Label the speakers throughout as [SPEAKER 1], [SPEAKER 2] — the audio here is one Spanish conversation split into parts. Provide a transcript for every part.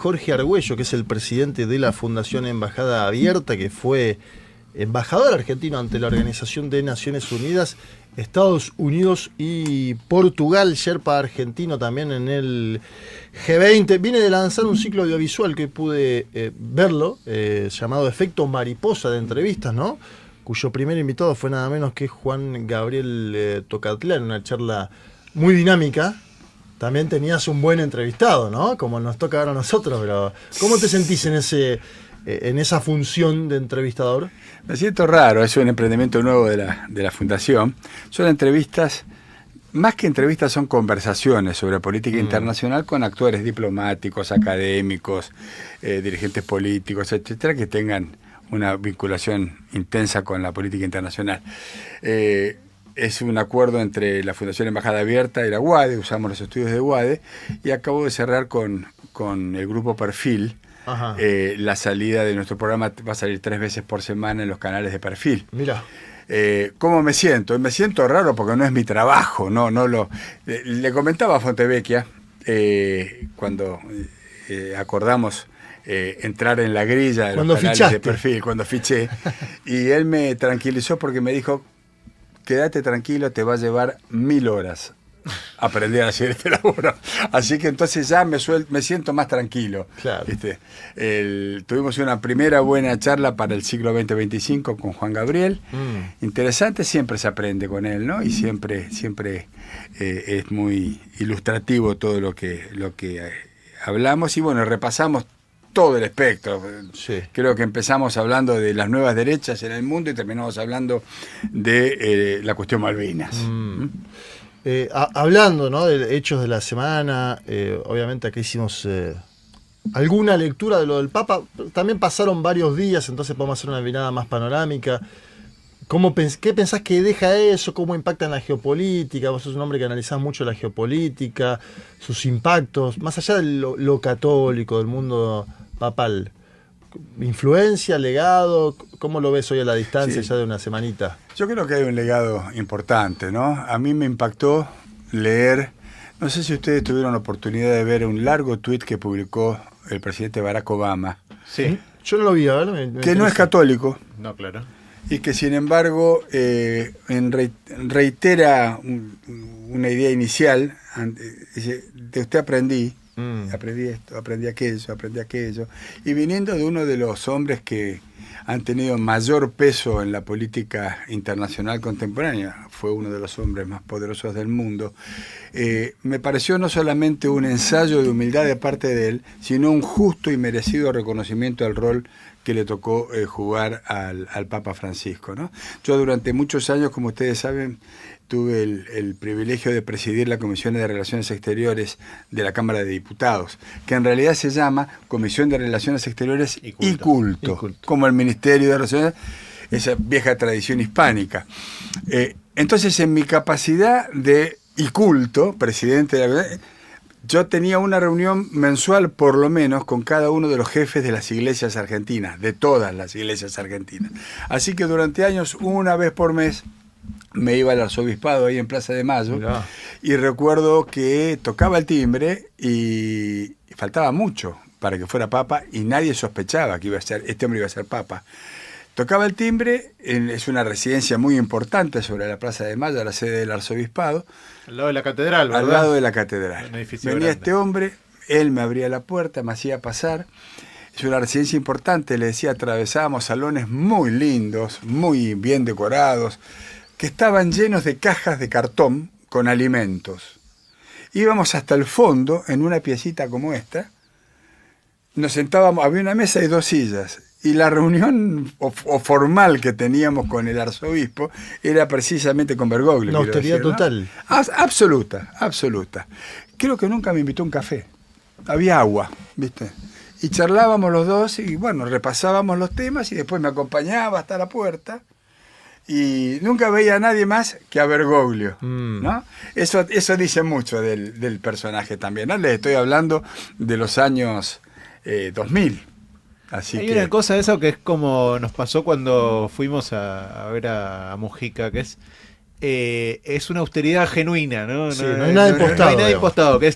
[SPEAKER 1] Jorge Argüello, que es el presidente de la Fundación Embajada Abierta, que fue embajador argentino ante la Organización de Naciones Unidas, Estados Unidos y Portugal, Sherpa argentino también en el G20. Viene de lanzar un ciclo audiovisual que pude verlo, llamado Efecto Mariposa, de entrevistas, ¿no? Cuyo primer invitado fue nada menos que Juan Gabriel Tocatlán, una charla muy dinámica. También tenías un buen entrevistado, ¿no? Como nos toca ahora a nosotros, pero ¿cómo te sentís en esa función de entrevistador?
[SPEAKER 2] Me siento raro, es un emprendimiento nuevo de la Fundación. Son entrevistas, más que entrevistas, son conversaciones sobre política internacional con actores diplomáticos, académicos, dirigentes políticos, etcétera, que tengan una vinculación intensa con la política internacional. Es un acuerdo entre la Fundación Embajada Abierta y la UADE, usamos los estudios de UADE, y acabo de cerrar con el grupo Perfil. La salida de nuestro programa va a salir 3 veces por semana en los canales de Perfil.
[SPEAKER 1] Mira.
[SPEAKER 2] ¿Cómo me siento? Me siento raro porque no es mi trabajo, le comentaba a Fontevecchia cuando acordamos entrar en la grilla de los canales de Perfil, cuando fiché, y él me tranquilizó porque me dijo: quédate tranquilo, te va a llevar 1000 horas aprender a hacer este laburo. Así que entonces ya me siento más tranquilo.
[SPEAKER 1] Claro.
[SPEAKER 2] Tuvimos una primera buena charla para el siglo 2025 con Juan Gabriel. Interesante, siempre se aprende con él, ¿no? Y siempre es muy ilustrativo todo lo que hablamos. Y bueno, repasamos todo el espectro.
[SPEAKER 1] Sí.
[SPEAKER 2] Creo que empezamos hablando de las nuevas derechas en el mundo y terminamos hablando de la cuestión Malvinas.
[SPEAKER 1] Hablando, ¿no?, de hechos de la semana, obviamente acá hicimos alguna lectura de lo del Papa. También pasaron varios días, entonces podemos hacer una mirada más panorámica. ¿Qué pensás que deja eso? ¿Cómo impacta en la geopolítica? Vos sos un hombre que analizás mucho la geopolítica, sus impactos, más allá de lo católico, del mundo papal. ¿Influencia, legado? ¿Cómo lo ves hoy a la distancia, ya de una semanita?
[SPEAKER 2] Yo creo que hay un legado importante, ¿no? A mí me impactó leer, no sé si ustedes tuvieron la oportunidad de ver un largo tuit que publicó el presidente Barack Obama.
[SPEAKER 1] Sí. Yo no lo vi, a ver.
[SPEAKER 2] Que no es católico.
[SPEAKER 3] No, claro.
[SPEAKER 2] Y que sin embargo reitera una idea inicial. Dice: de usted aprendí esto, aprendí aquello. Y viniendo de uno de los hombres que han tenido mayor peso en la política internacional contemporánea, fue uno de los hombres más poderosos del mundo, me pareció no solamente un ensayo de humildad de parte de él, sino un justo y merecido reconocimiento al rol que le tocó jugar al Papa Francisco, ¿no? Yo durante muchos años, como ustedes saben, tuve el privilegio de presidir la Comisión de Relaciones Exteriores de la Cámara de Diputados, que en realidad se llama Comisión de Relaciones Exteriores y Culto, como el Ministerio de Relaciones, esa vieja tradición hispánica. Entonces, en mi capacidad de culto, presidente de la... Yo tenía una reunión mensual, por lo menos, con cada uno de los jefes de las iglesias argentinas, de todas las iglesias argentinas. Así que durante años, una vez por mes, me iba al arzobispado ahí en Plaza de Mayo. Mirá. Y recuerdo que tocaba el timbre y faltaba mucho para que fuera papa y nadie sospechaba que este hombre iba a ser papa. Tocaba el timbre, es una residencia muy importante sobre la Plaza de Mayo, la sede del arzobispado.
[SPEAKER 3] Al lado de la catedral, ¿verdad?
[SPEAKER 2] Al lado de la catedral.
[SPEAKER 3] Un edificio
[SPEAKER 2] venía
[SPEAKER 3] grande.
[SPEAKER 2] Este hombre, él me abría la puerta, me hacía pasar. Es una residencia importante, le decía, atravesábamos salones muy lindos, muy bien decorados, que estaban llenos de cajas de cartón con alimentos. Íbamos hasta el fondo, en una piecita como esta, nos sentábamos, había una mesa y 2 sillas, y la reunión formal que teníamos con el arzobispo era precisamente con Bergoglio.
[SPEAKER 1] Una austeridad total.
[SPEAKER 2] ¿No? Absoluta. Creo que nunca me invitó a un café. Había agua, ¿viste? Y charlábamos los dos y bueno, repasábamos los temas y después me acompañaba hasta la puerta. Y nunca veía a nadie más que a Bergoglio, ¿no? Eso dice mucho del personaje también, ¿no? Les estoy hablando de los años 2000. Así
[SPEAKER 3] Hay
[SPEAKER 2] que...
[SPEAKER 3] una cosa de eso que es como nos pasó cuando fuimos a ver a Mujica, que es es una austeridad genuina, ¿no?
[SPEAKER 1] Sí, no hay nada impostado.
[SPEAKER 3] No hay nada impostado. Que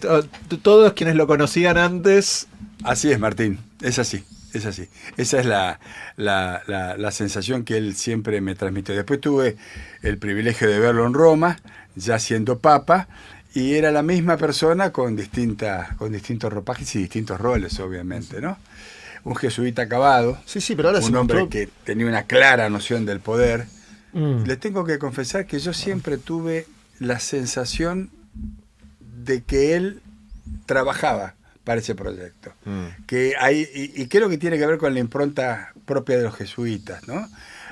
[SPEAKER 3] todos quienes lo conocían antes.
[SPEAKER 2] Así es, Martín, es así. Es así. Esa es la sensación que él siempre me transmitió. Después tuve el privilegio de verlo en Roma, ya siendo papa, y era la misma persona con distintos ropajes y distintos roles, obviamente, ¿no? Un jesuita acabado,
[SPEAKER 1] sí, pero ahora
[SPEAKER 2] un hombre que tenía una clara noción del poder. Le tengo que confesar que yo siempre tuve la sensación de que él trabajaba para ese proyecto. Que hay, y creo que tiene que ver con la impronta propia de los jesuitas, ¿no?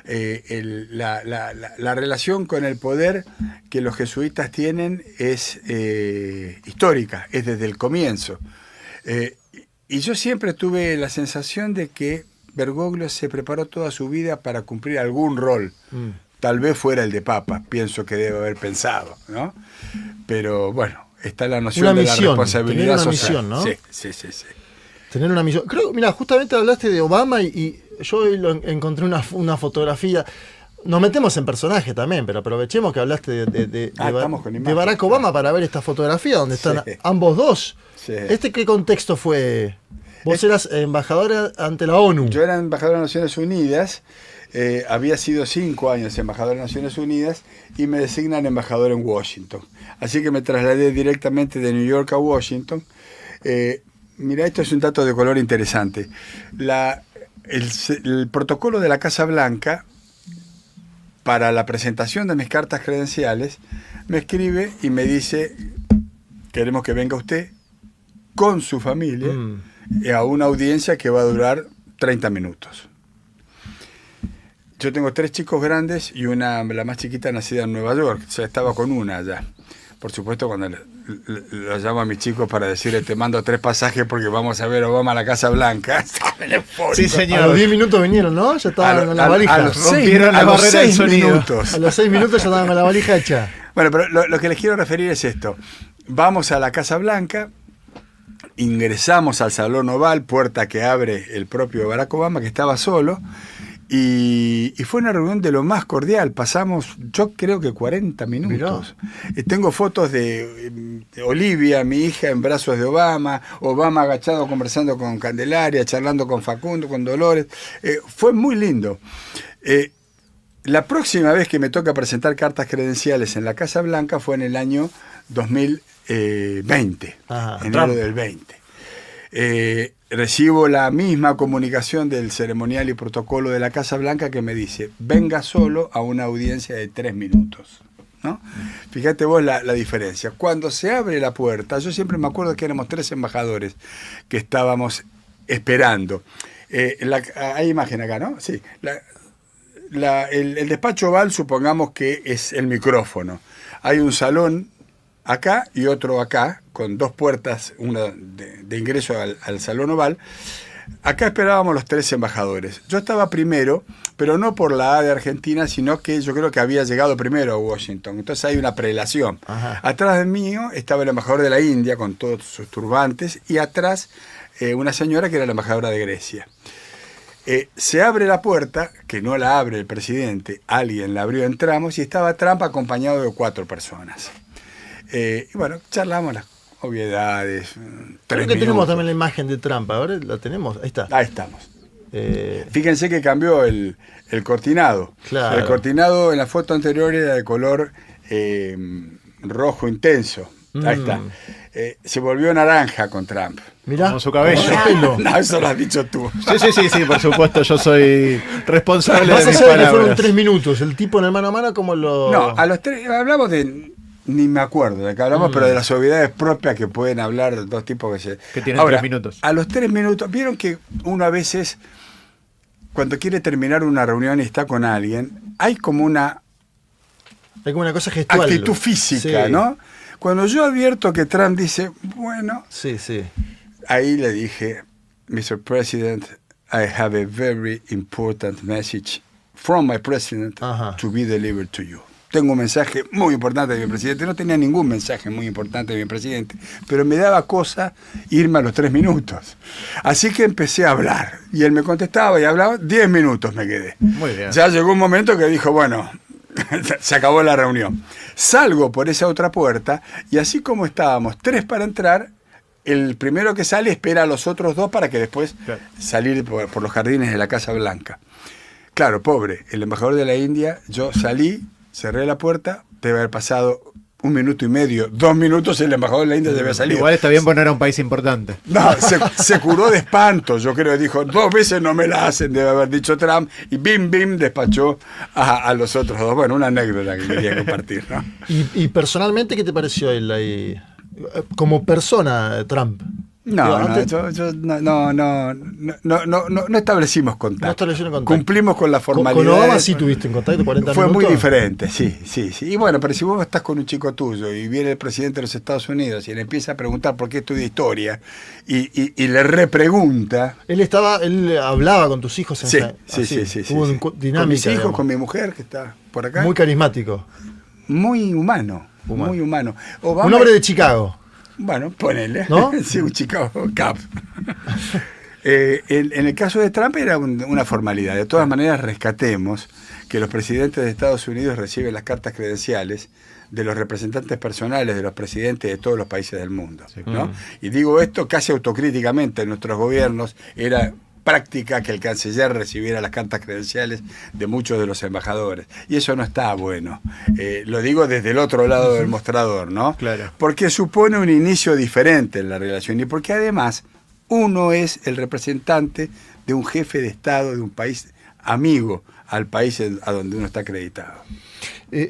[SPEAKER 2] La relación con el poder que los jesuitas tienen es histórica, es desde el comienzo. Y yo siempre tuve la sensación de que Bergoglio se preparó toda su vida para cumplir algún rol. Tal vez fuera el de papa, pienso que debe haber pensado, ¿no? Pero bueno, está la noción de la responsabilidad social.
[SPEAKER 1] Misión, ¿no?
[SPEAKER 2] Sí.
[SPEAKER 1] Tener una misión. Creo, mira, justamente hablaste de Obama y yo hoy encontré una fotografía. Nos metemos en personaje también, pero aprovechemos que hablaste de Barack Obama para ver esta fotografía donde están ambos dos. Sí. ¿Qué contexto fue? Vos eras embajador ante la ONU.
[SPEAKER 2] Yo era embajador de las Naciones Unidas. Había sido 5 años embajador de las Naciones Unidas y me designan embajador en Washington. Así que me trasladé directamente de New York a Washington. Mira, esto es un dato de color interesante. El protocolo de la Casa Blanca, para la presentación de mis cartas credenciales, me escribe y me dice: queremos que venga usted con su familia a una audiencia que va a durar 30 minutos. Yo tengo 3 chicos grandes y la más chiquita nacida en Nueva York. O sea, estaba con una allá. Por supuesto, cuando lo llamo a mis chicos para decirle: te mando 3 pasajes porque vamos a ver Obama a la Casa Blanca.
[SPEAKER 3] Sí, señor.
[SPEAKER 1] A los 10 minutos vinieron, ¿no? Ya estaban con la valija.
[SPEAKER 2] A los 6 minutos.
[SPEAKER 1] A los 6 minutos ya estaban con la valija hecha.
[SPEAKER 2] Bueno, pero lo que les quiero referir es esto. Vamos a la Casa Blanca, ingresamos al Salón Oval, puerta que abre el propio Barack Obama, que estaba solo. Y fue una reunión de lo más cordial. Pasamos, yo creo que 40 minutos. Tengo fotos de Olivia, mi hija, en brazos de Obama, Obama agachado conversando con Candelaria, charlando con Facundo, con Dolores. Fue muy lindo. La próxima vez que me toca presentar cartas credenciales en la Casa Blanca fue en el año 2020, enero del 20. Recibo la misma comunicación del ceremonial y protocolo de la Casa Blanca que me dice: venga solo a una audiencia de 3 minutos. ¿No? Fíjate vos la diferencia. Cuando se abre la puerta, yo siempre me acuerdo que éramos 3 embajadores que estábamos esperando. Hay imagen acá, ¿no? Sí. El despacho oval, supongamos que es el micrófono. Hay un salón acá y otro acá, con 2 puertas, una de ingreso al Salón Oval. Acá esperábamos los 3 embajadores. Yo estaba primero, pero no por la A de Argentina, sino que yo creo que había llegado primero a Washington. Entonces hay una prelación. Atrás de mí estaba el embajador de la India, con todos sus turbantes, y atrás una señora que era la embajadora de Grecia. Se abre la puerta, que no la abre el presidente, alguien la abrió, entramos, y estaba Trump acompañado de 4 personas. Y bueno, charlamos las obviedades.
[SPEAKER 1] Creo que tenemos también la imagen de Trump. Ahora la tenemos. Ahí está.
[SPEAKER 2] Ahí estamos. Fíjense que cambió el cortinado.
[SPEAKER 1] Claro.
[SPEAKER 2] El cortinado en la foto anterior era de color rojo intenso. Ahí está. Se volvió naranja con Trump.
[SPEAKER 1] Mirá,
[SPEAKER 3] como su cabello.
[SPEAKER 2] No, eso lo has dicho tú.
[SPEAKER 3] Sí, por supuesto, yo soy responsable de mis
[SPEAKER 1] Más allá de que fueron
[SPEAKER 3] palabras.
[SPEAKER 1] 3 minutos, el tipo en el mano a mano, como lo...
[SPEAKER 2] No, a los 3, hablamos de... Ni me acuerdo de qué hablamos, pero de las obviedades propias que pueden hablar 2 tipos
[SPEAKER 3] que tienen
[SPEAKER 2] Ahora,
[SPEAKER 3] 3 minutos.
[SPEAKER 2] A los 3 minutos, vieron que uno a veces, cuando quiere terminar una reunión y está con alguien, hay como una
[SPEAKER 1] cosa gestual.
[SPEAKER 2] Actitud física, sí. ¿No? Cuando yo advierto que Trump dice, bueno,
[SPEAKER 1] sí.
[SPEAKER 2] Ahí le dije: Mr. President, I have a very important message from my president to be delivered to you. Tengo un mensaje muy importante de mi presidente. No tenía ningún mensaje muy importante de mi presidente, pero me daba cosa irme a los 3 minutos. Así que empecé a hablar. Y él me contestaba y hablaba. 10 minutos me quedé.
[SPEAKER 3] Muy bien.
[SPEAKER 2] Ya llegó un momento que dijo: bueno, Se acabó la reunión. Salgo por esa otra puerta y así como estábamos 3 para entrar, el primero que sale espera a los otros 2 para que después salir por los jardines de la Casa Blanca. Claro, pobre, el embajador de la India, yo salí, cerré la puerta, debe haber pasado 1 minuto y medio, 2 minutos, el embajador de la India se había salido.
[SPEAKER 3] Igual está bien porque no era un país importante.
[SPEAKER 2] No, se curó de espanto, yo creo, dijo, 2 veces no me la hacen, debe haber dicho Trump, y bim, bim, despachó a los otros 2. Bueno, una anécdota que quería compartir, ¿no?
[SPEAKER 1] Y personalmente, ¿qué te pareció él ahí? Como persona, Trump.
[SPEAKER 2] No,
[SPEAKER 1] Antes,
[SPEAKER 2] no establecimos contacto.
[SPEAKER 1] No establecieron contacto.
[SPEAKER 2] Cumplimos con la formalidad.
[SPEAKER 1] Con Obama sí tuviste en contacto 40
[SPEAKER 2] Fue
[SPEAKER 1] minutos.
[SPEAKER 2] muy diferente, sí. Y bueno, pero si vos estás con un chico tuyo y viene el presidente de los Estados Unidos y le empieza a preguntar por qué estudia historia y le repregunta.
[SPEAKER 1] Él hablaba con tus hijos.
[SPEAKER 2] Sí.
[SPEAKER 1] Hubo dinámica.
[SPEAKER 2] Con mis hijos,
[SPEAKER 1] digamos.
[SPEAKER 2] con mi mujer que está por acá.
[SPEAKER 1] Muy carismático.
[SPEAKER 2] Muy humano. Muy humano. Obama,
[SPEAKER 1] un hombre de Chicago.
[SPEAKER 2] Bueno, ponele.
[SPEAKER 1] ¿No?
[SPEAKER 2] Sí, un Chicago Cub. En el caso de Trump era una formalidad. De todas maneras, rescatemos que los presidentes de Estados Unidos reciben las cartas credenciales de los representantes personales de los presidentes de todos los países del mundo, ¿no? Y digo esto casi autocríticamente. En nuestros gobiernos era práctica que el canciller recibiera las cartas credenciales de muchos de los embajadores. Y eso no está bueno. Lo digo desde el otro lado del mostrador, ¿no?
[SPEAKER 3] Claro.
[SPEAKER 2] Porque supone un inicio diferente en la relación y porque además uno es el representante de un jefe de Estado de un país amigo al país a donde uno está acreditado.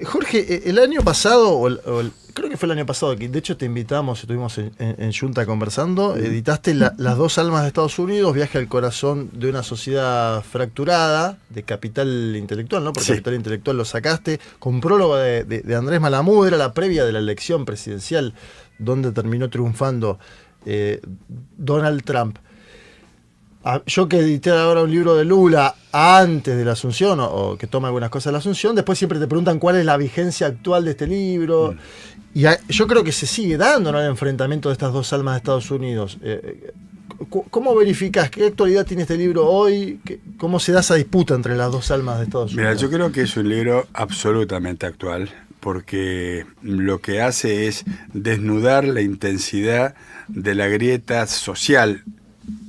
[SPEAKER 1] Jorge, el año pasado, creo que fue el año pasado, que de hecho te invitamos, estuvimos en Junta conversando, editaste Las 2 almas de Estados Unidos, Viaje al corazón de una sociedad fracturada, de Capital Intelectual, ¿no? Por
[SPEAKER 2] Sí.
[SPEAKER 1] Capital Intelectual lo sacaste, con prólogo de Andrés Malamud, era la previa de la elección presidencial, donde terminó triunfando Donald Trump. Yo que edité ahora un libro de Lula antes de la Asunción, o que toma algunas cosas de la Asunción, después siempre te preguntan cuál es la vigencia actual de este libro. Y yo creo que se sigue dando, ¿no?, el enfrentamiento de estas 2 almas de Estados Unidos. ¿Cómo verificás? ¿Qué actualidad tiene este libro hoy? ¿Cómo se da esa disputa entre las 2 almas de Estados Unidos?
[SPEAKER 2] Mira, yo creo que es un libro absolutamente actual, porque lo que hace es desnudar la intensidad de la grieta social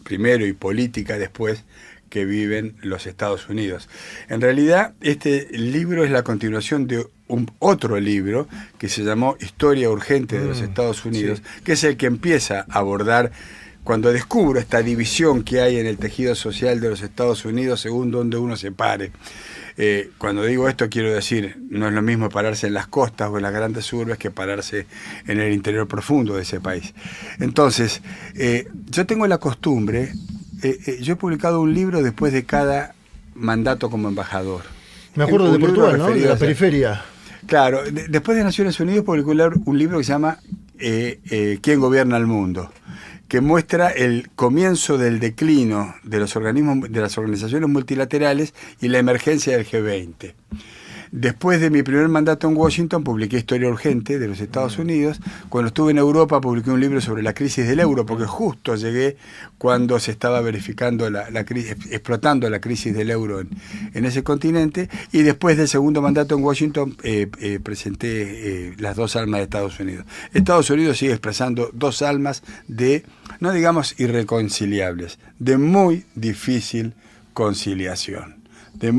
[SPEAKER 2] primero y política después que viven los Estados Unidos. En realidad, este libro es la continuación de otro libro que se llamó Historia Urgente de los Estados Unidos, que es el que empieza a abordar, cuando descubro esta división que hay en el tejido social de los Estados Unidos según donde uno se pare. Cuando digo esto quiero decir, no es lo mismo pararse en las costas o en las grandes urbes que pararse en el interior profundo de ese país. Entonces, yo tengo la costumbre, yo he publicado un libro después de cada mandato como embajador.
[SPEAKER 1] Me acuerdo de Portugal, ¿no? De la periferia.
[SPEAKER 2] Claro, después de Naciones Unidas publicó un libro que se llama ¿Quién gobierna el mundo?, que muestra el comienzo del declino de los organismos, de las organizaciones multilaterales y la emergencia del G20. Después de mi primer mandato en Washington, publiqué Historia Urgente de los Estados Unidos. Cuando estuve en Europa, publiqué un libro sobre la crisis del euro, porque justo llegué cuando se estaba verificando la crisis, explotando la crisis del euro en ese continente. Y después del segundo mandato en Washington, presenté Las 2 almas de Estados Unidos. Estados Unidos sigue expresando 2 almas de, no digamos irreconciliables, de muy difícil conciliación. El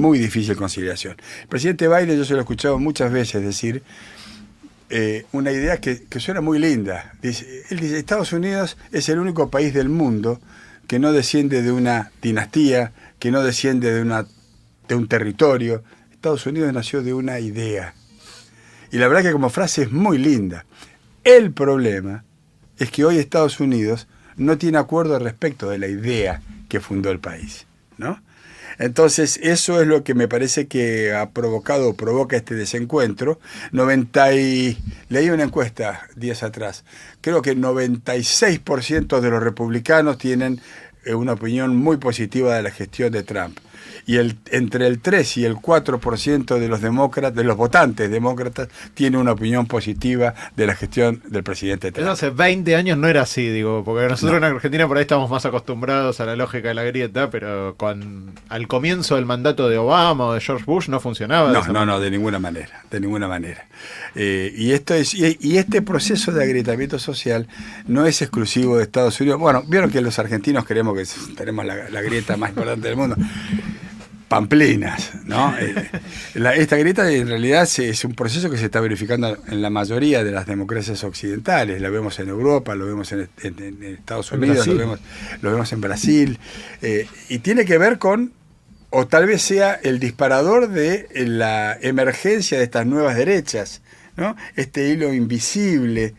[SPEAKER 2] presidente Biden, yo se lo he escuchado muchas veces decir una idea que suena muy linda. Él dice, Estados Unidos es el único país del mundo que no desciende de una dinastía, que no desciende de un territorio. Estados Unidos nació de una idea. Y la verdad que como frase es muy linda. El problema es que hoy Estados Unidos no tiene acuerdo respecto de la idea que fundó el país, ¿no? Entonces, eso es lo que me parece que ha provocado o provoca este desencuentro. Leí una encuesta días atrás. Creo que el 96% de los republicanos tienen una opinión muy positiva de la gestión de Trump. y entre el 3 y el 4% de los demócratas, de los votantes demócratas, tiene una opinión positiva de la gestión del presidente Trump.
[SPEAKER 3] Eso hace 20 años no era así, digo, porque nosotros en Argentina por ahí estamos más acostumbrados a la lógica de la grieta, pero al comienzo del mandato de Obama o de George Bush no funcionaba.
[SPEAKER 2] No, de ninguna manera, de ninguna manera. Y este proceso de agrietamiento social no es exclusivo de Estados Unidos. Bueno, vieron que los argentinos creemos que tenemos la grieta más importante del mundo. Pamplinas, ¿no? Esta grieta en realidad es un proceso que se está verificando en la mayoría de las democracias occidentales. Lo vemos en Europa, lo vemos en Estados Unidos, lo vemos en Brasil. Y tiene que ver con, o tal vez sea el disparador de la emergencia de estas nuevas derechas, ¿no? Este hilo invisible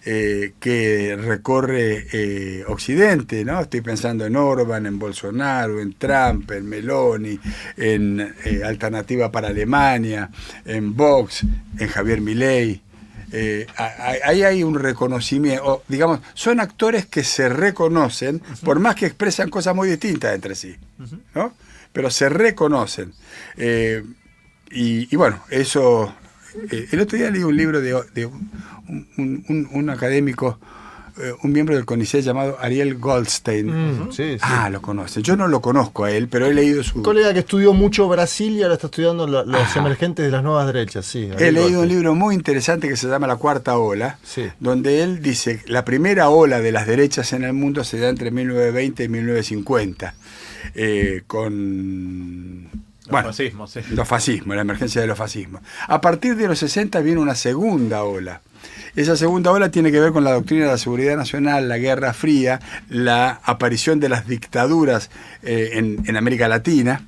[SPEAKER 2] que recorre Occidente, ¿no? Estoy pensando en Orbán, en Bolsonaro, en Trump, en Meloni, en Alternativa para Alemania, en Vox, en Javier Milei. Ahí hay un reconocimiento, digamos, son actores que se reconocen, por más que expresan cosas muy distintas entre sí, ¿no? Pero se reconocen. Y bueno, eso... el otro día leí un libro de un académico, un miembro del CONICET llamado Ariel Goldstein.
[SPEAKER 1] Sí.
[SPEAKER 2] Lo conoce. Yo no lo conozco a él, pero he leído su...
[SPEAKER 1] Un colega que estudió mucho Brasil y ahora está estudiando los emergentes de las nuevas derechas. Sí,
[SPEAKER 2] he leído un libro muy interesante que se llama La Cuarta Ola, donde él dice la primera ola de las derechas en el mundo se da entre 1920 y 1950, con... Los fascismos, la emergencia de los fascismos. A partir de los 60 viene una segunda ola. Esa segunda ola tiene que ver con la doctrina de la seguridad nacional, la Guerra Fría, la aparición de las dictaduras en América Latina.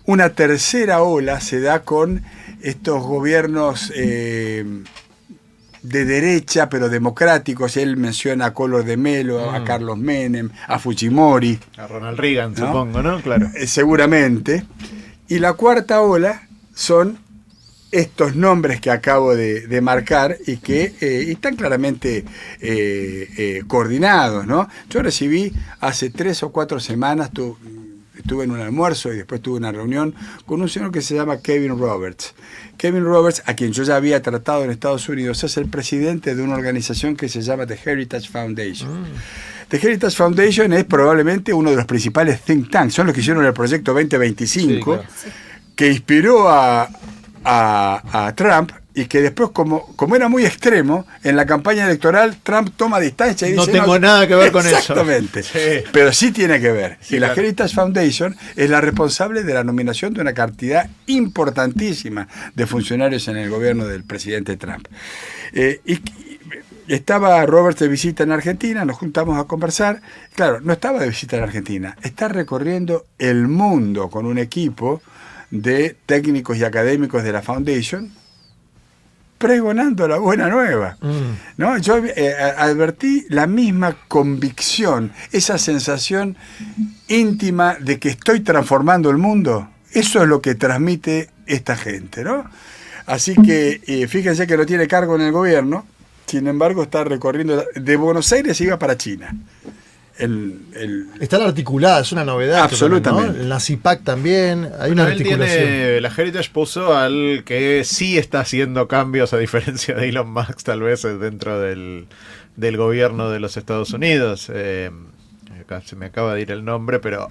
[SPEAKER 2] Una tercera ola se da con estos gobiernos de derecha, pero democráticos. Él menciona a Collor de Mello, a Carlos Menem, a Fujimori.
[SPEAKER 3] A Ronald Reagan, ¿no? Supongo, ¿no? Claro.
[SPEAKER 2] Seguramente. Y la cuarta ola son estos nombres que acabo de marcar y que están claramente coordinados, ¿no? Yo recibí hace 3 o 4 semanas, estuve en un almuerzo y después tuve una reunión con un señor que se llama Kevin Roberts. Kevin Roberts, a quien yo ya había tratado en Estados Unidos, es el presidente de una organización que se llama The Heritage Foundation. The Heritage Foundation es probablemente uno de los principales think tanks, son los que hicieron el proyecto 2025, que inspiró a Trump y que después, como era muy extremo, en la campaña electoral Trump toma distancia y dice...
[SPEAKER 3] No tengo nada que ver con eso.
[SPEAKER 2] Exactamente, pero sí tiene que ver. Y la Heritage Foundation es la responsable de la nominación de una cantidad importantísima de funcionarios en el gobierno del presidente Trump. Estaba Robert de visita en Argentina, nos juntamos a conversar. Claro, no estaba de visita en Argentina, está recorriendo el mundo con un equipo de técnicos y académicos de la Foundation, pregonando la buena nueva. ¿No? Yo advertí la misma convicción, esa sensación íntima de que estoy transformando el mundo. Eso es lo que transmite esta gente, ¿no? Así que fíjense que no tiene cargo en el gobierno. Sin embargo, está recorriendo de Buenos Aires y iba para China.
[SPEAKER 1] Está articulada, es una novedad.
[SPEAKER 2] Absolutamente.
[SPEAKER 1] También, ¿no? La CIPAC también, hay una articulación.
[SPEAKER 3] La Heritage puso al que sí está haciendo cambios, a diferencia de Elon Musk, tal vez, dentro del gobierno de los Estados Unidos. Se me acaba de ir el nombre, pero...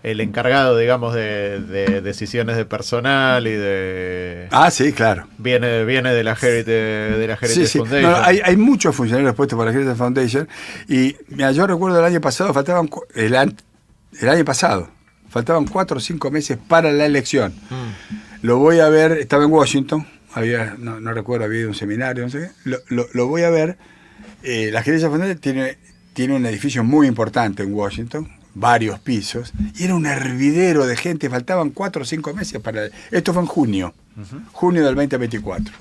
[SPEAKER 3] el encargado, digamos, de decisiones de personal y de...
[SPEAKER 2] sí, claro.
[SPEAKER 3] Viene de la Heritage Foundation.
[SPEAKER 2] No, hay muchos funcionarios puestos por la Heritage Foundation y mira, yo recuerdo el año pasado, faltaban 4 o 5 meses para la elección. Lo voy a ver, estaba en Washington, no recuerdo, había un seminario, no sé qué, lo voy a ver. La Heritage Foundation tiene un edificio muy importante en Washington, varios pisos, y era un hervidero de gente, faltaban 4 o 5 meses para... Esto fue en junio del 2024.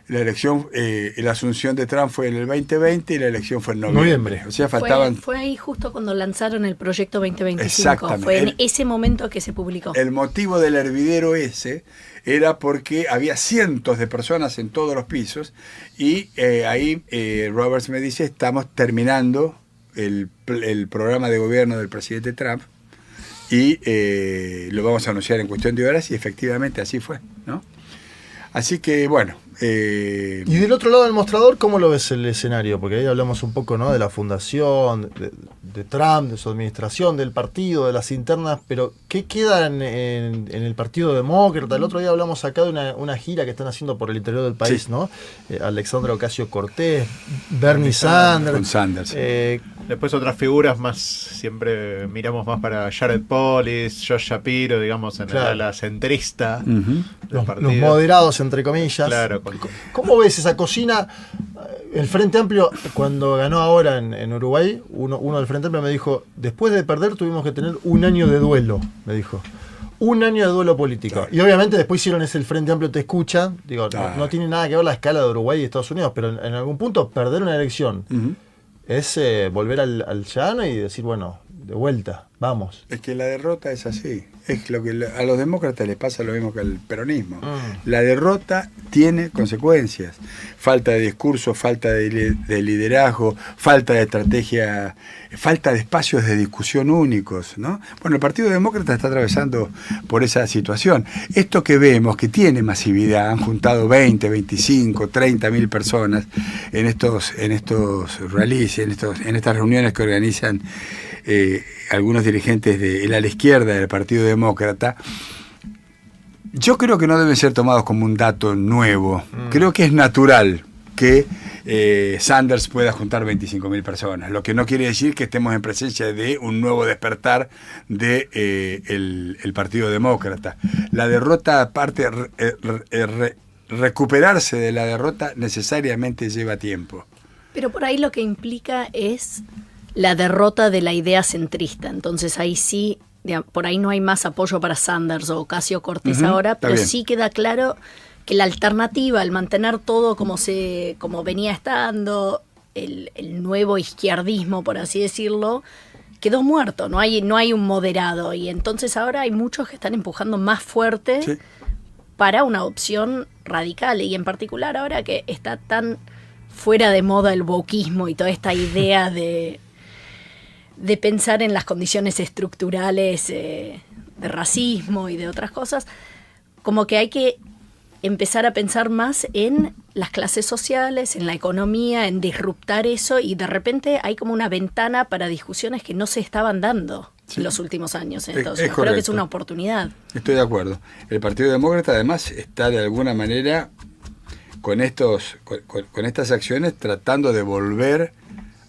[SPEAKER 2] La elección, la asunción de Trump fue en el 2020 y la elección fue en noviembre. O sea, faltaban...
[SPEAKER 4] Fue ahí justo cuando lanzaron el proyecto 2025.
[SPEAKER 2] Exactamente.
[SPEAKER 4] Fue en ese momento que se publicó.
[SPEAKER 2] El motivo del hervidero ese era porque había cientos de personas en todos los pisos y ahí Roberts me dice, estamos terminando el programa de gobierno del presidente Trump y lo vamos a anunciar en cuestión de horas y efectivamente así fue, ¿no? Así que bueno.
[SPEAKER 1] Y del otro lado del mostrador, ¿cómo lo ves el escenario? Porque ahí hablamos un poco, ¿no?, de la fundación, de Trump, de su administración, del partido, de las internas, pero ¿qué queda en el Partido Demócrata? El otro día hablamos acá de una gira que están haciendo por el interior del país, sí, ¿no? Alexandra Ocasio-Cortez, Bernie Sanders.
[SPEAKER 2] Con Sanders.
[SPEAKER 3] Después otras figuras más, siempre miramos más para Jared Polis, Josh Shapiro, digamos, en
[SPEAKER 1] Claro.
[SPEAKER 3] la centrista.
[SPEAKER 1] Los moderados, entre comillas.
[SPEAKER 3] Claro.
[SPEAKER 1] ¿Cómo ves esa cocina? El Frente Amplio, cuando ganó ahora en Uruguay, uno del Frente Amplio me dijo, después de perder tuvimos que tener un año de duelo, me dijo. Un año de duelo político. Claro. Y obviamente después hicieron ese El Frente Amplio te escucha. Digo, no tiene nada que ver la escala de Uruguay y Estados Unidos, pero en algún punto perder una elección es volver al llano y decir, bueno, de vuelta, vamos.
[SPEAKER 2] Es que la derrota es así. Es lo que a los demócratas les pasa lo mismo que al peronismo. La derrota tiene consecuencias. Falta de discurso, falta de liderazgo, falta de estrategia, falta de espacios de discusión únicos, ¿no? Bueno, el Partido Demócrata está atravesando por esa situación. Esto que vemos, que tiene masividad, han juntado 20, 25, 30.000 personas en estos rallies, en estas reuniones que organizan algunos dirigentes del ala izquierda del Partido Demócrata. Yo creo que no deben ser tomados como un dato nuevo. Creo que es natural que Sanders pueda juntar 25.000 personas, lo que no quiere decir que estemos en presencia de un nuevo despertar de el Partido Demócrata. La derrota, aparte, recuperarse de la derrota necesariamente lleva tiempo.
[SPEAKER 4] Pero por ahí lo que implica es la derrota de la idea centrista. Entonces ahí sí, por ahí no hay más apoyo para Sanders o Ocasio-Cortez ahora, pero sí queda claro que la alternativa, el mantener todo como venía estando, el nuevo izquierdismo, por así decirlo, quedó muerto, no hay un moderado. Y entonces ahora hay muchos que están empujando más fuerte para una opción radical. Y en particular ahora que está tan fuera de moda el wokismo y toda esta idea de pensar en las condiciones estructurales de racismo y de otras cosas, como que hay que empezar a pensar más en las clases sociales, en la economía, en disruptar eso, y de repente hay como una ventana para discusiones que no se estaban dando en los últimos años. Entonces, creo que es una oportunidad.
[SPEAKER 2] Estoy de acuerdo. El Partido Demócrata además está de alguna manera con estas acciones tratando de volver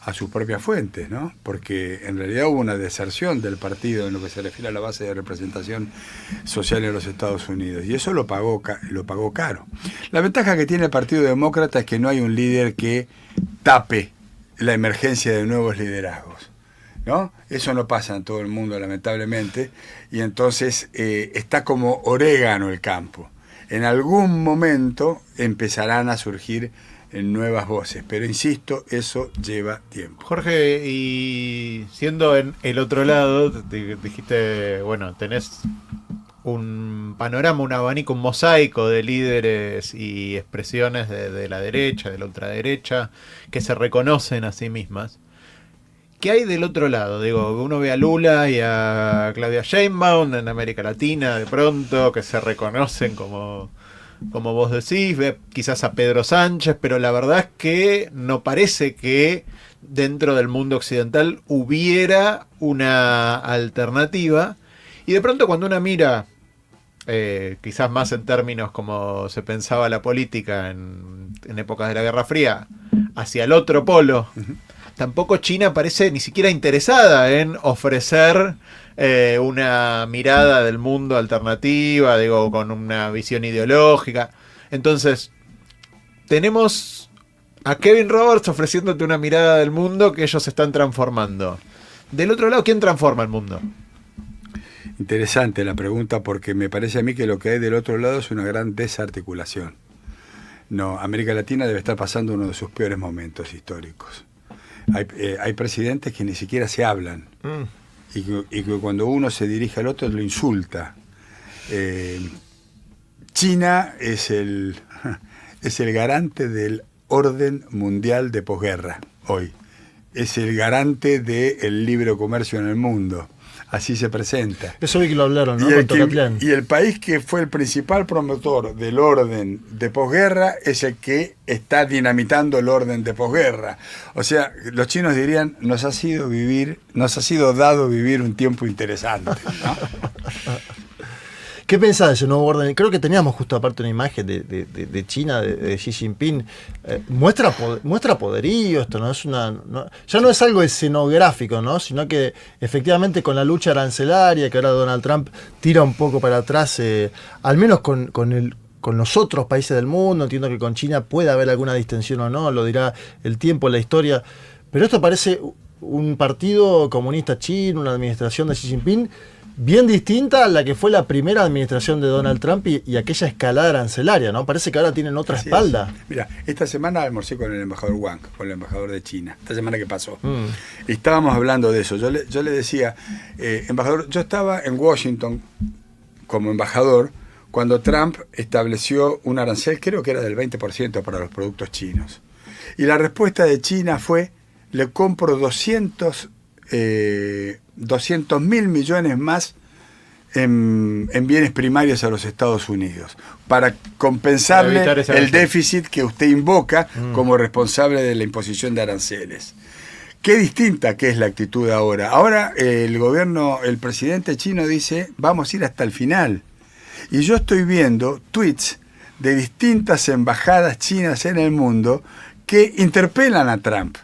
[SPEAKER 2] a sus propias fuentes, ¿no? Porque en realidad hubo una deserción del partido en lo que se refiere a la base de representación social en los Estados Unidos, y eso lo pagó caro. La ventaja que tiene el Partido Demócrata es que no hay un líder que tape la emergencia de nuevos liderazgos, ¿no? Eso no pasa en todo el mundo, lamentablemente, y entonces está como orégano el campo. En algún momento empezarán a surgir en nuevas voces, pero insisto, eso lleva tiempo.
[SPEAKER 3] Jorge, y siendo en el otro lado, dijiste, bueno, tenés un panorama, un abanico, un mosaico de líderes y expresiones de la derecha, de la ultraderecha, que se reconocen a sí mismas. ¿Qué hay del otro lado? Digo, uno ve a Lula y a Claudia Sheinbaum en América Latina, de pronto, que se reconocen como vos decís, ve quizás a Pedro Sánchez, pero la verdad es que no parece que dentro del mundo occidental hubiera una alternativa. Y de pronto cuando uno mira, quizás más en términos como se pensaba la política en épocas de la Guerra Fría, hacia el otro polo, tampoco China parece ni siquiera interesada en ofrecer una mirada del mundo alternativa, digo, con una visión ideológica. Entonces, tenemos a Kevin Roberts ofreciéndote una mirada del mundo que ellos están transformando. Del otro lado, ¿quién transforma el mundo?
[SPEAKER 2] Interesante la pregunta, porque me parece a mí que lo que hay del otro lado es una gran desarticulación. No, América Latina debe estar pasando uno de sus peores momentos históricos. Hay presidentes que ni siquiera se hablan. Y que cuando uno se dirige al otro lo insulta. China es el garante del orden mundial de posguerra hoy. Es el garante del libre comercio en el mundo. así se presenta.
[SPEAKER 1] Eso vi que lo hablaron, ¿no?
[SPEAKER 2] Y el país que fue el principal promotor del orden de posguerra es el que está dinamitando el orden de posguerra. O sea, los chinos dirían, nos ha sido dado vivir un tiempo interesante, ¿no?
[SPEAKER 1] ¿Qué pensás de ese nuevo orden? Creo que teníamos justo aparte una imagen de China, de Xi Jinping. Muestra poderío esto, ¿no? Ya no es algo escenográfico, ¿no? Sino que efectivamente con la lucha arancelaria, que ahora Donald Trump tira un poco para atrás, al menos con los otros países del mundo. Entiendo que con China puede haber alguna distensión o no, lo dirá el tiempo, la historia. Pero esto parece un partido comunista chino, una administración de Xi Jinping bien distinta a la que fue la primera administración de Donald Trump y aquella escalada arancelaria, ¿no? Parece que ahora tienen otra espalda.
[SPEAKER 2] Mira, esta semana almorcé con el embajador Wang, con el embajador de China, esta semana que pasó. Y estábamos hablando de eso. Yo le decía, embajador, yo estaba en Washington como embajador cuando Trump estableció un arancel, creo que era del 20% para los productos chinos. Y la respuesta de China fue, le compro 200.000 millones más en bienes primarios a los Estados Unidos para compensarle el déficit que usted invoca como responsable de la imposición de aranceles. Qué distinta que es la actitud ahora. Ahora el presidente chino dice, vamos a ir hasta el final. Y yo estoy viendo tweets de distintas embajadas chinas en el mundo que interpelan a Trump.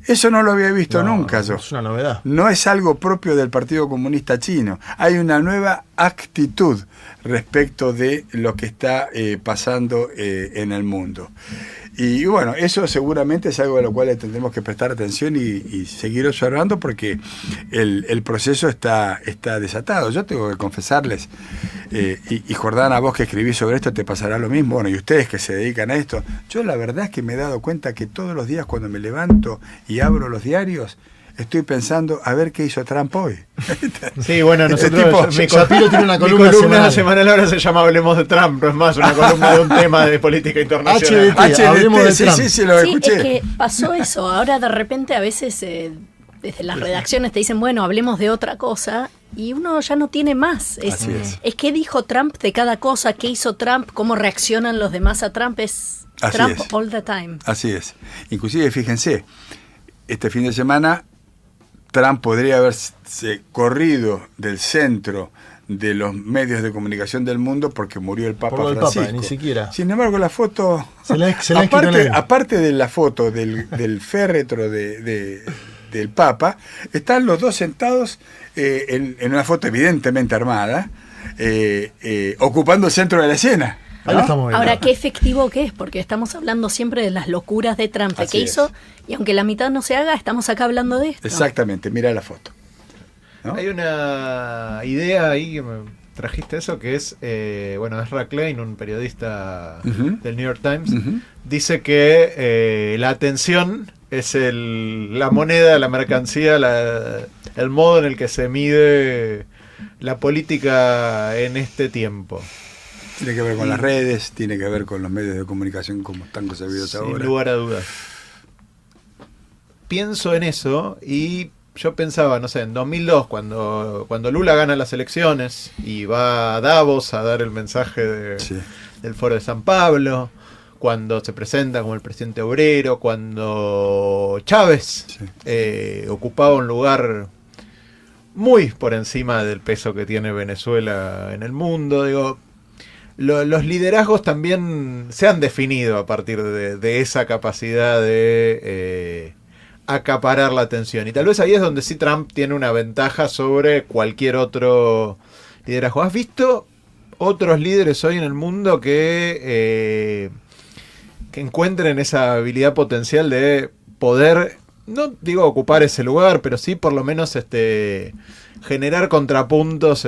[SPEAKER 2] Eso no lo había visto nunca yo.
[SPEAKER 1] Es una novedad.
[SPEAKER 2] No es algo propio del Partido Comunista Chino. Hay una nueva actitud respecto de lo que está pasando en el mundo. Y bueno, eso seguramente es algo a lo cual le tendremos que prestar atención y seguir observando porque el proceso está desatado. Yo tengo que confesarles, y Jordana, vos que escribís sobre esto te pasará lo mismo, bueno, y ustedes que se dedican a esto, yo la verdad es que me he dado cuenta que todos los días cuando me levanto y abro los diarios, estoy pensando a ver qué hizo Trump hoy.
[SPEAKER 3] Sí, bueno, nosotros
[SPEAKER 1] Shapiro tiene una columna
[SPEAKER 3] semanal ahora se llama Hablemos de Trump, no es más una columna de un tema de política internacional.
[SPEAKER 1] Hablemos de Trump.
[SPEAKER 2] Sí, lo escuché.
[SPEAKER 4] Es que pasó eso, ahora de repente a veces desde las redacciones te dicen, bueno, hablemos de otra cosa, y uno ya no tiene más. Es qué dijo Trump de cada cosa, qué hizo Trump, cómo reaccionan los demás a Trump, es Trump all the time.
[SPEAKER 2] Así es. Inclusive, fíjense, este fin de semana Trump podría haberse corrido del centro de los medios de comunicación del mundo porque murió el Papa Francisco.
[SPEAKER 1] Papa, ni siquiera.
[SPEAKER 2] Sin embargo, la foto, aparte de la foto del féretro del Papa, están los dos sentados en una foto evidentemente armada, ocupando el centro de la escena.
[SPEAKER 1] Ahí estamos viendo.
[SPEAKER 4] Ahora, qué efectivo que es, porque estamos hablando siempre de las locuras de Trump, que hizo, y aunque la mitad no se haga, estamos acá hablando de esto.
[SPEAKER 2] Exactamente, mira la foto, ¿no?
[SPEAKER 3] Hay una idea ahí que me trajiste eso, que es, Ezra Klein, un periodista del New York Times, dice que la atención es la moneda, la mercancía, el modo en el que se mide la política en este tiempo.
[SPEAKER 2] Tiene que ver con las redes, tiene que ver con los medios de comunicación como están concebidos ahora.
[SPEAKER 3] Sin lugar a dudas. Pienso en eso y yo pensaba, no sé, en 2002, cuando Lula gana las elecciones y va a Davos a dar el mensaje del Foro de San Pablo, cuando se presenta como el presidente obrero, cuando Chávez ocupaba un lugar muy por encima del peso que tiene Venezuela en el mundo, digo, los liderazgos también se han definido a partir de esa capacidad de acaparar la atención. Y tal vez ahí es donde sí Trump tiene una ventaja sobre cualquier otro liderazgo. ¿Has visto otros líderes hoy en el mundo que encuentren esa habilidad potencial de poder, no digo ocupar ese lugar, pero sí por lo menos generar contrapuntos,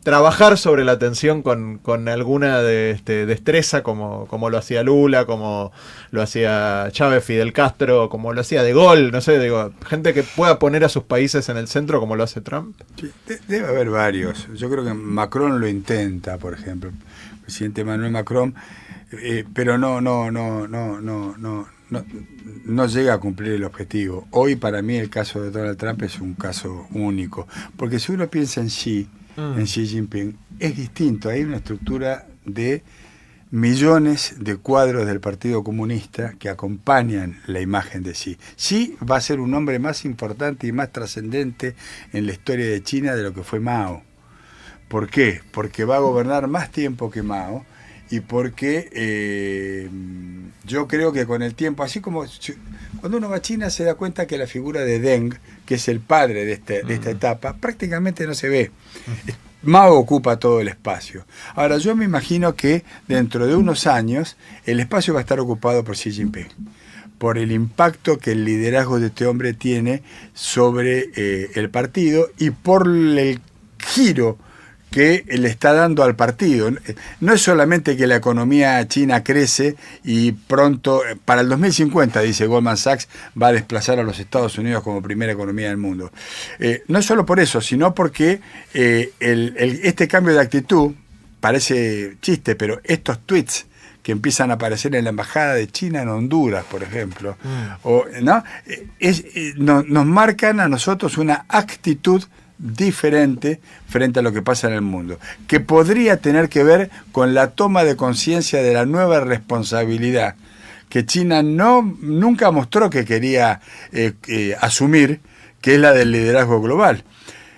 [SPEAKER 3] trabajar sobre la atención con alguna destreza como lo hacía Lula, como lo hacía Chávez, Fidel Castro, como lo hacía De Gaulle, no sé, digo, gente que pueda poner a sus países en el centro como lo hace Trump?
[SPEAKER 2] Sí, debe haber varios. Yo creo que Macron lo intenta, por ejemplo, el presidente Emmanuel Macron, pero no no llega a cumplir el objetivo. Hoy para mí el caso de Donald Trump es un caso único, porque si uno piensa en Xi Jinping, es distinto. Hay una estructura de millones de cuadros del Partido Comunista que acompañan la imagen de Xi. Xi va a ser un hombre más importante y más trascendente en la historia de China de lo que fue Mao. ¿Por qué? Porque va a gobernar más tiempo que Mao, y porque yo creo que con el tiempo, así como cuando uno va a China se da cuenta que la figura de Deng, que es el padre de esta etapa, prácticamente no se ve. Mao ocupa todo el espacio. Ahora, yo me imagino que dentro de unos años el espacio va a estar ocupado por Xi Jinping, por el impacto que el liderazgo de este hombre tiene sobre el partido y por el giro que le está dando al partido. No es solamente que la economía china crece y pronto, para el 2050, dice Goldman Sachs, va a desplazar a los Estados Unidos como primera economía del mundo. No es solo por eso, sino porque este cambio de actitud, parece chiste, pero estos tweets que empiezan a aparecer en la embajada de China en Honduras, por ejemplo, nos marcan a nosotros una actitud diferente frente a lo que pasa en el mundo, que podría tener que ver con la toma de conciencia de la nueva responsabilidad que China nunca mostró que quería asumir, que es la del liderazgo global.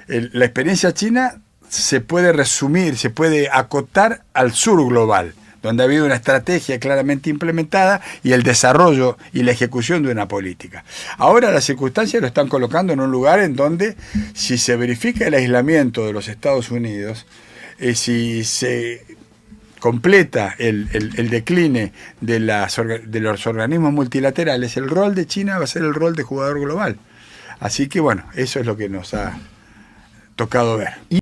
[SPEAKER 2] La experiencia china se puede resumir, se puede acotar al sur global, donde ha habido una estrategia claramente implementada y el desarrollo y la ejecución de una política. Ahora las circunstancias lo están colocando en un lugar en donde, si se verifica el aislamiento de los Estados Unidos, si se completa el decline de los organismos multilaterales, el rol de China va a ser el rol de jugador global. Así que bueno, eso es lo que nos ha tocado ver.